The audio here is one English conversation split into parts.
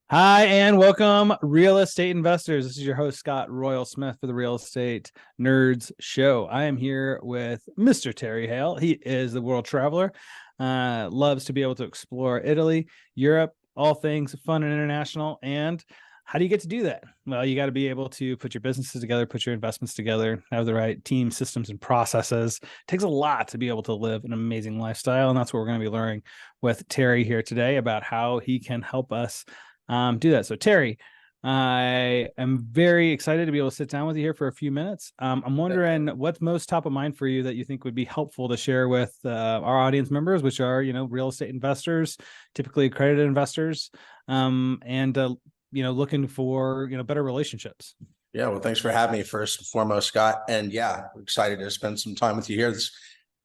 Hi, and welcome, real estate investors. This is your host, Scott Royal Smith, for the Real Estate Nerds Show. I am here with Mr. Terry Hale. He is the world traveler, loves to be able to explore Italy, Europe, all things fun and international. And how do you get to do that? Well, you got to be able to put your businesses together, put your investments together, have the right team, systems, and processes. It takes a lot to be able to live an amazing lifestyle. And that's what we're going to be learning with Terry here today about how he can help us do that. So Terry, I am very excited to be able to sit down with you here for a few minutes. I'm wondering what's most top of mind for you that you think would be helpful to share with our audience members, which are, real estate investors, typically accredited investors, and looking for, better relationships. Yeah, well, thanks for having me first and foremost, Scott. And yeah, excited to spend some time with you here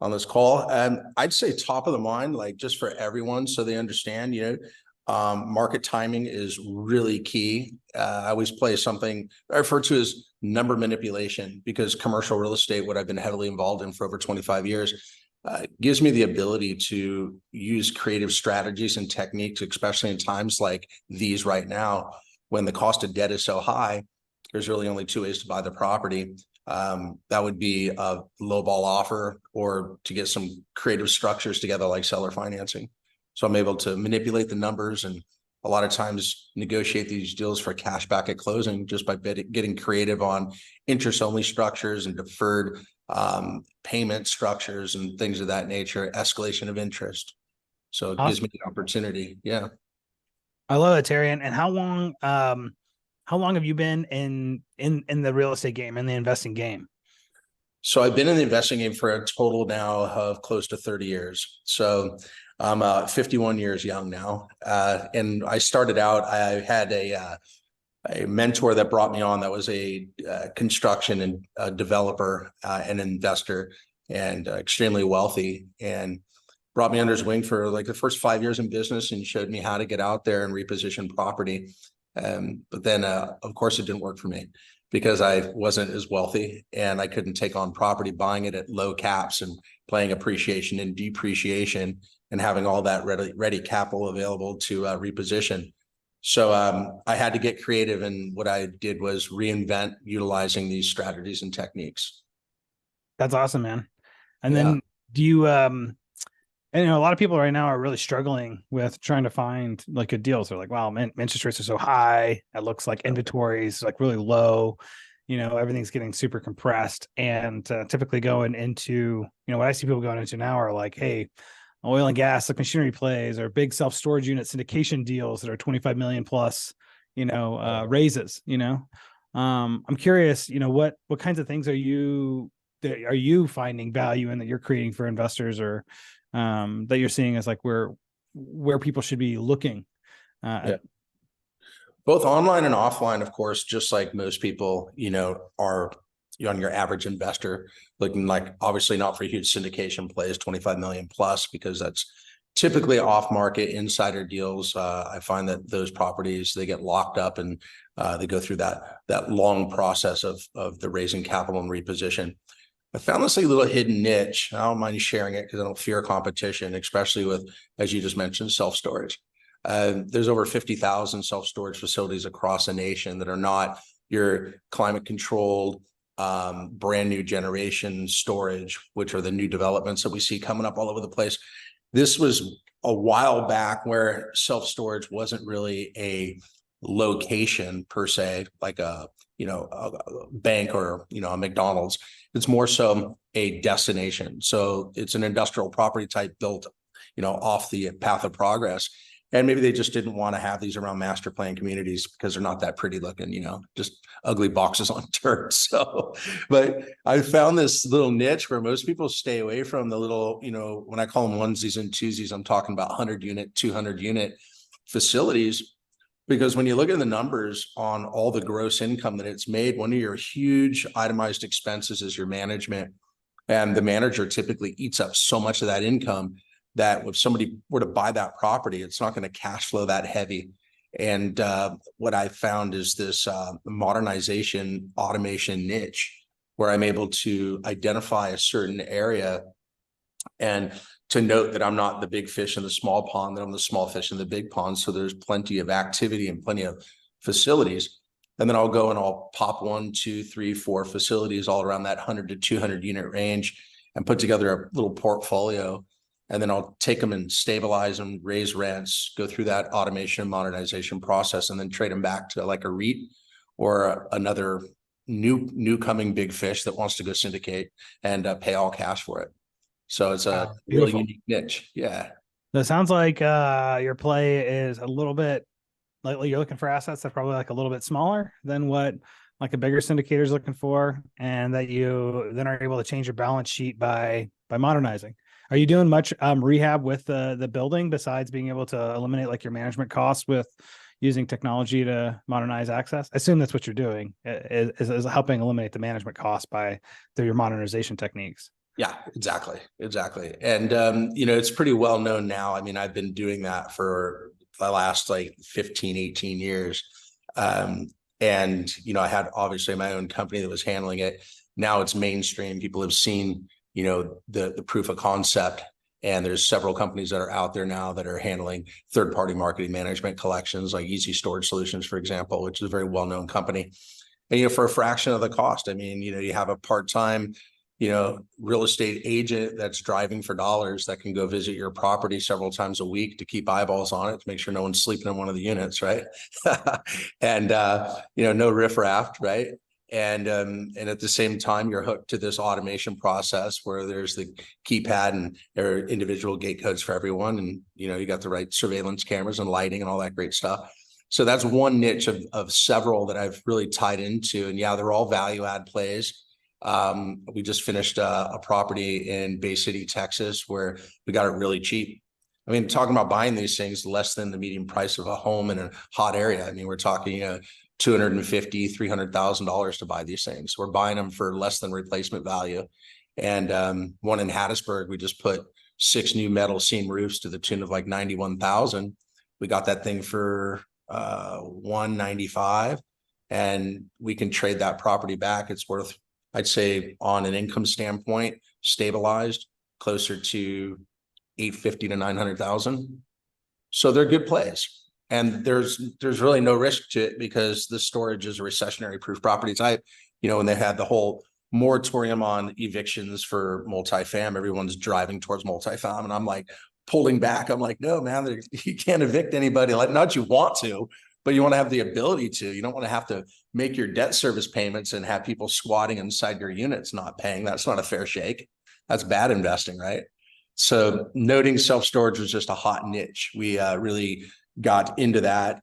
on this call. I'd say top of the mind, like just for everyone, so they understand, market timing is really key. I always play something I refer to as number manipulation, because commercial real estate, what I've been heavily involved in for over 25 years, gives me the ability to use creative strategies and techniques, especially in times like these right now, when the cost of debt is so high. There's really only two ways to buy the property. That would be a low ball offer, or to get some creative structures together like seller financing. So I'm able to manipulate the numbers and a lot of times negotiate these deals for cash back at closing just by getting creative on interest only structures and deferred payment structures and things of that nature, escalation of interest. So it gives me the opportunity. Yeah. I love it, Terry. And how long have you been in the real estate game, in the investing game? So I've been in the investing game for a total now of close to 30 years. So I'm 51 years young now. And I started out, I had a mentor that brought me on that was a construction and a developer, an investor, and extremely wealthy, and brought me under his wing for like the first 5 years in business and showed me how to get out there and reposition property. But then, of course, it didn't work for me because I wasn't as wealthy and I couldn't take on property, buying it at low caps and playing appreciation and depreciation and having all that ready capital available to reposition. So I had to get creative, and what I did was reinvent utilizing these strategies and techniques. That's awesome, man. And Yeah. then do you and a lot of people right now are really struggling with trying to find like good deals. They're like, wow, man, interest rates are so high. It looks like inventory is like really low. Everything's getting super compressed. And typically going into, what I see people going into now are like, hey, oil and gas, like machinery plays, or big self-storage unit syndication deals that are 25 million plus, raises, I'm curious, what kinds of things are you finding value in that you're creating for investors, or that you're seeing as like where people should be looking Yeah. Both online and offline, of course, just like most people, are on your average investor looking, like, obviously not for huge syndication plays, 25 million plus, because that's typically off market insider deals. I find that those properties, they get locked up and they go through that long process of the raising capital and reposition. I found this like little hidden niche. I don't mind sharing it because I don't fear competition, especially with, as you just mentioned, self-storage. There's over 50,000 self-storage facilities across the nation that are not your climate controlled, brand new generation storage, which are the new developments that we see coming up all over the place. This was a while back where self-storage wasn't really a location per se, like a bank or a McDonald's. It's more so a destination. So it's an industrial property type built off the path of progress. And maybe they just didn't want to have these around master plan communities because they're not that pretty looking, just ugly boxes on dirt. So, but I found this little niche where most people stay away from the little, when I call them onesies and twosies, I'm talking about 100 unit, 200 unit facilities. Because when you look at the numbers on all the gross income that it's made, one of your huge itemized expenses is your management. And the manager typically eats up so much of that income that if somebody were to buy that property, it's not going to cash flow that heavy. And what I found is this modernization automation niche where I'm able to identify a certain area and to note that I'm not the big fish in the small pond, that I'm the small fish in the big pond. So there's plenty of activity and plenty of facilities. And then I'll go and I'll pop 1, 2, 3, 4 facilities all around that 100 to 200 unit range and put together a little portfolio. And then I'll take them and stabilize them, raise rents, go through that automation and modernization process, and then trade them back to like a REIT or another new coming big fish that wants to go syndicate and pay all cash for it. So it's a really unique niche. Yeah. That sounds like your play is a little bit like you're looking for assets that probably like a little bit smaller than what like a bigger syndicator is looking for, and that you then are able to change your balance sheet by modernizing. Are you doing much rehab with the building besides being able to eliminate like your management costs with using technology to modernize access? I assume that's what you're doing is helping eliminate the management costs through your modernization techniques. Yeah, exactly. And, it's pretty well known now. I mean, I've been doing that for the last like 15, 18 years. And, I had obviously my own company that was handling it. Now it's mainstream. People have seen, the proof of concept. And there's several companies that are out there now that are handling third-party marketing management collections, like Easy Storage Solutions, for example, which is a very well-known company. And, for a fraction of the cost, I mean, you have a part-time, real estate agent that's driving for dollars that can go visit your property several times a week to keep eyeballs on it, to make sure no one's sleeping in one of the units, right? And, no riffraff, right? And at the same time, you're hooked to this automation process where there's the keypad and there are individual gate codes for everyone. And, you got the right surveillance cameras and lighting and all that great stuff. So that's one niche of several that I've really tied into. And yeah, they're all value add plays. We just finished a property in Bay City, Texas, where we got it really cheap. I mean, talking about buying these things less than the median price of a home in a hot area. I mean, we're talking, $250,000, $300,000 to buy these things. We're buying them for less than replacement value. And one in Hattiesburg, we just put 6 new metal seam roofs to the tune of like 91,000. We got that thing for 195, and we can trade that property back. It's worth, I'd say, on an income standpoint, stabilized closer to 850 to 900,000. So they're good plays. And there's really no risk to it because the storage is a recessionary proof property type. When they had the whole moratorium on evictions for multifam, everyone's driving towards multifam. And I'm like pulling back. I'm like, no, man, you can't evict anybody. Like, not you want to, but you want to have the ability to. You don't want to have to make your debt service payments and have people squatting inside your units not paying. That's not a fair shake. That's bad investing, right? So noting self-storage was just a hot niche. We really got into that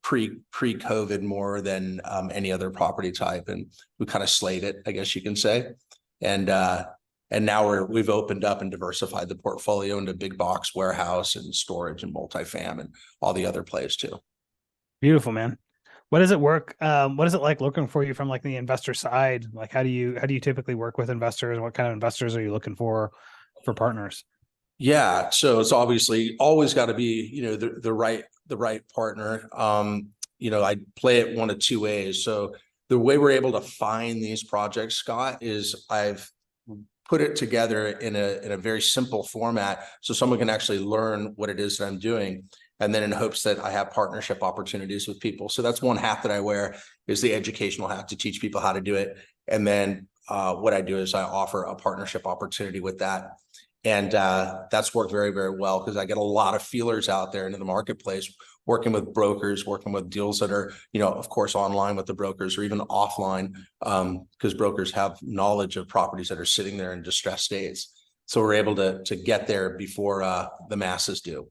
pre-COVID more than any other property type, and we kind of slayed it, I guess you can say. And now we've opened up and diversified the portfolio into big box warehouse and storage and multifam and all the other plays too. Beautiful, man. What does it work? What is it like looking for you from like the investor side? Like, how do you typically work with investors? What kind of investors are you looking for partners? Yeah, so it's obviously always got to be, the right partner. I play it one of two ways. So the way we're able to find these projects, Scott, is I've put it together in a very simple format so someone can actually learn what it is that I'm doing. And then in hopes that I have partnership opportunities with people. So that's one hat that I wear, is the educational hat, to teach people how to do it. And then what I do is I offer a partnership opportunity with that. And that's worked very, very well because I get a lot of feelers out there into the marketplace, working with brokers, working with deals that are, of course, online with the brokers or even offline, because brokers have knowledge of properties that are sitting there in distressed states. So we're able to get there before the masses do.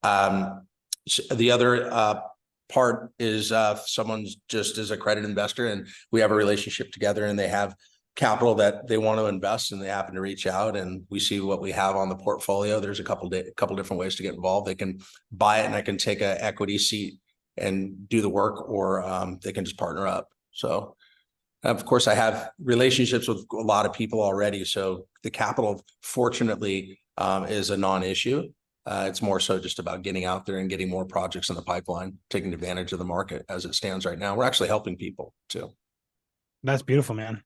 The other part is someone's just as a credit investor and we have a relationship together and they have capital that they want to invest and they happen to reach out and we see what we have on the portfolio. There's a couple different ways to get involved. They can buy it and I can take an equity seat and do the work, or they can just partner up. So of course I have relationships with a lot of people already. So the capital, fortunately, is a non-issue. It's more so just about getting out there and getting more projects in the pipeline, taking advantage of the market as it stands right now. We're actually helping people too. That's beautiful, man.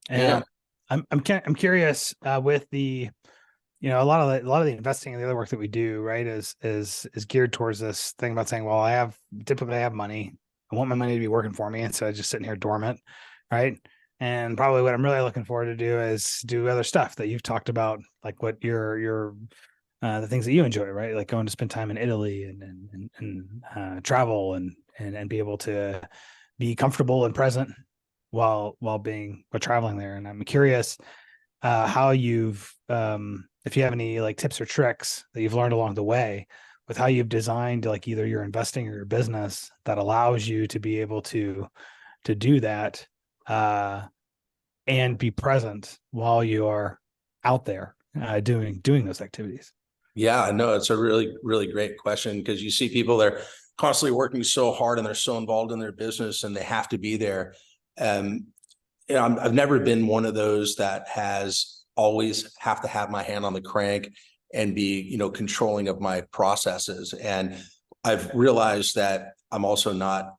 And yeah. I'm curious with the a lot of the investing and the other work that we do, right, is geared towards this thing about saying, well, typically I have money. I want my money to be working for me instead of just sitting here dormant, right? And probably what I'm really looking forward to do is do other stuff that you've talked about, like what your the things that you enjoy, right? Like going to spend time in Italy and travel and be able to be comfortable and present while traveling there. And I'm curious how you've if you have any like tips or tricks that you've learned along the way with how you've designed like either your investing or your business that allows you to be able to do that and be present while you are out there doing those activities. Yeah, I know it's a really, really great question because you see people that are constantly working so hard and they're so involved in their business and they have to be there. I've never been one of those that has always have to have my hand on the crank and be, controlling of my processes. And I've realized that I'm also not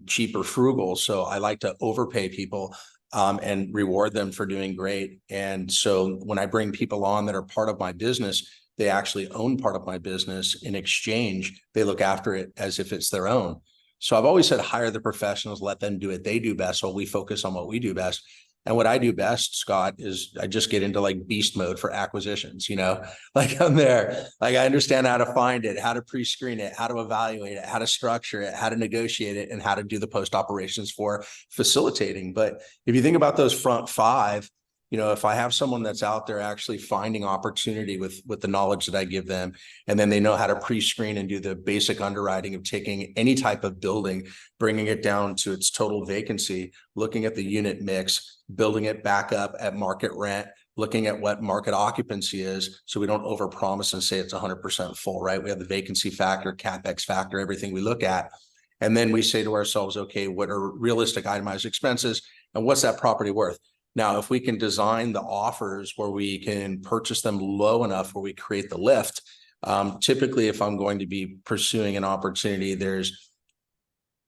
cheap or frugal. So I like to overpay people and reward them for doing great. And so when I bring people on that are part of my business, they actually own part of my business. In exchange, they look after it as if it's their own. So I've always said, hire the professionals, let them do what they do best while we focus on what we do best. And what I do best, Scott, is I just get into like beast mode for acquisitions, like I'm there, like I understand how to find it, how to pre-screen it, how to evaluate it, how to structure it, how to negotiate it, and how to do the post operations for facilitating. But if you think about those front five, if I have someone that's out there actually finding opportunity with the knowledge that I give them, and then they know how to pre-screen and do the basic underwriting of taking any type of building, bringing it down to its total vacancy, looking at the unit mix, building it back up at market rent, looking at what market occupancy is, so we don't overpromise and say it's 100% full, right? We have the vacancy factor, CapEx factor, everything we look at. And then we say to ourselves, okay, what are realistic itemized expenses and what's that property worth? Now, if we can design the offers where we can purchase them low enough where we create the lift, typically if I'm going to be pursuing an opportunity, there's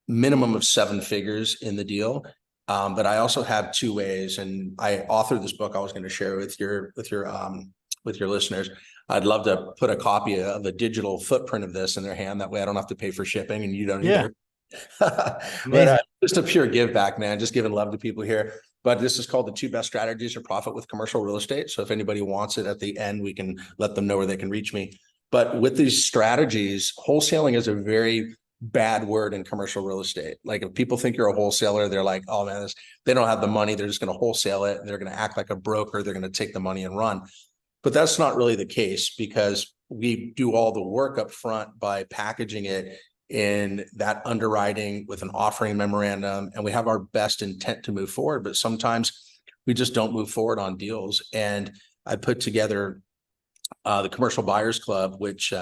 minimum of 7 figures in the deal. But I also have 2 ways, and I authored this book I was going to share with your listeners. I'd love to put a copy of a digital footprint of this in their hand. That way I don't have to pay for shipping and you don't either. But just a pure give back, man, just giving love to people here. But this is called the 2 Best Strategies to Profit with Commercial Real Estate. So if anybody wants it at the end, we can let them know where they can reach me. But with these strategies, wholesaling is a very bad word in commercial real estate. Like if people think you're a wholesaler, they're like, oh man, they don't have the money. They're just going to wholesale it. They're going to act like a broker. They're going to take the money and run. But that's not really the case, because we do all the work up front by packaging it in that underwriting with an offering memorandum, and we have our best intent to move forward, but sometimes we just don't move forward on deals. And I put together the Commercial Buyers Club, which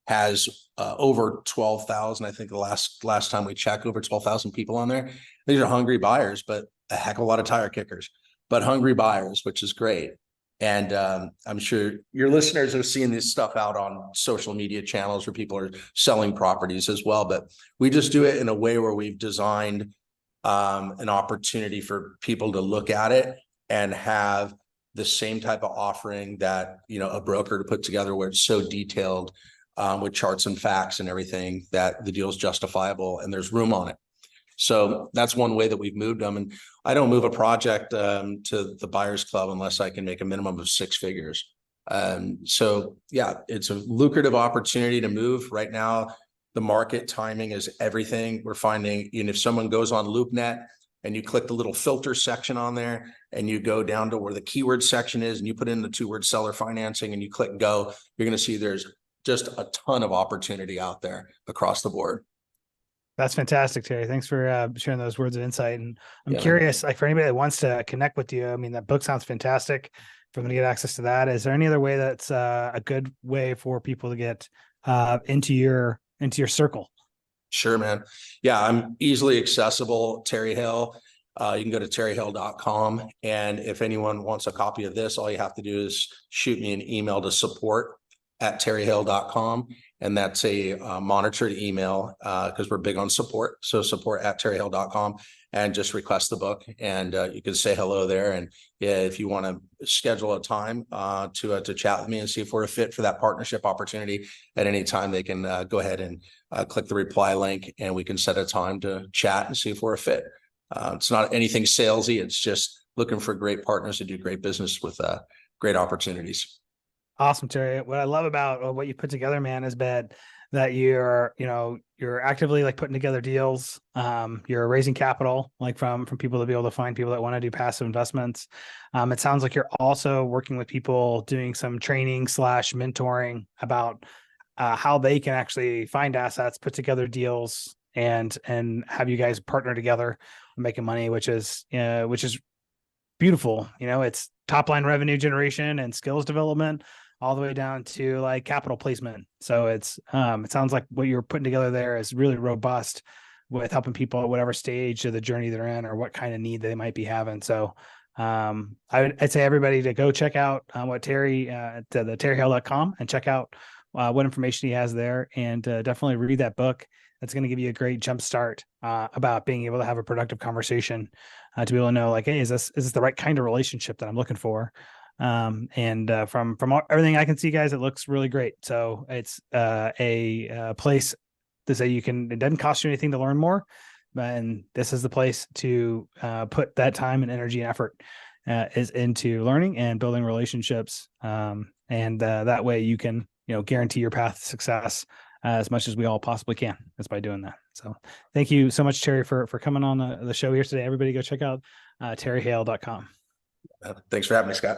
has over 12,000. I think the last time we checked, over 12,000 people on there. These are hungry buyers, but a heck of a lot of tire kickers, but hungry buyers, which is great. And I'm sure your listeners are seeing this stuff out on social media channels where people are selling properties as well. But we just do it in a way where we've designed an opportunity for people to look at it and have the same type of offering that, a broker to put together, where it's so detailed with charts and facts and everything that the deal is justifiable and there's room on it. So that's one way that we've moved them. And I don't move a project to the Buyers Club unless I can make a minimum of 6 figures. So yeah, it's a lucrative opportunity to move right now. The market timing is everything. We're finding, if someone goes on LoopNet and you click the little filter section on there and you go down to where the keyword section is and you put in the 2-word seller financing and you click go, you're going to see there's just a ton of opportunity out there across the board. That's fantastic, Terry. Thanks for sharing those words of insight. And I'm curious, like for anybody that wants to connect with you, I mean, that book sounds fantastic. For them to get access to that, is there any other way that's a good way for people to get into your circle? Sure, man. Yeah, I'm easily accessible. Terry Hale. You can go to terryhale.com. And if anyone wants a copy of this, all you have to do is shoot me an email to support@terryhale.com. And that's a monitored email because we're big on support. So support@terryhill.com, and just request the book, and you can say hello there. And yeah, if you want to schedule a time to chat with me and see if we're a fit for that partnership opportunity at any time, they can go ahead and click the reply link, and we can set a time to chat and see if we're a fit. It's not anything salesy. It's just looking for great partners to do great business with great opportunities. Awesome, Terry. What I love about what you put together, man, is that you're, you're actively like putting together deals. You're raising capital, like from people to be able to find people that want to do passive investments. It sounds like you're also working with people doing some training / mentoring about how they can actually find assets, put together deals, and have you guys partner together making money, which is beautiful. It's top line revenue generation and skills development, all the way down to like capital placement. So it sounds like what you're putting together there is really robust with helping people at whatever stage of the journey they're in or what kind of need they might be having. So I'd say everybody to go check out what Terry at the terryhill.com and check out what information he has there, and definitely read that book. That's going to give you a great jump start about being able to have a productive conversation to be able to know, like, hey, is this the right kind of relationship that I'm looking for? From everything I can see, guys, it looks really great. So it's a place to say it doesn't cost you anything to learn more, and this is the place to put that time and energy and effort is into learning and building relationships. And that way you can, guarantee your path to success as much as we all possibly can. That's by doing that. So thank you so much, Terry, for coming on the show here today. Everybody go check out terryhill.com. Thanks for having me, Scott.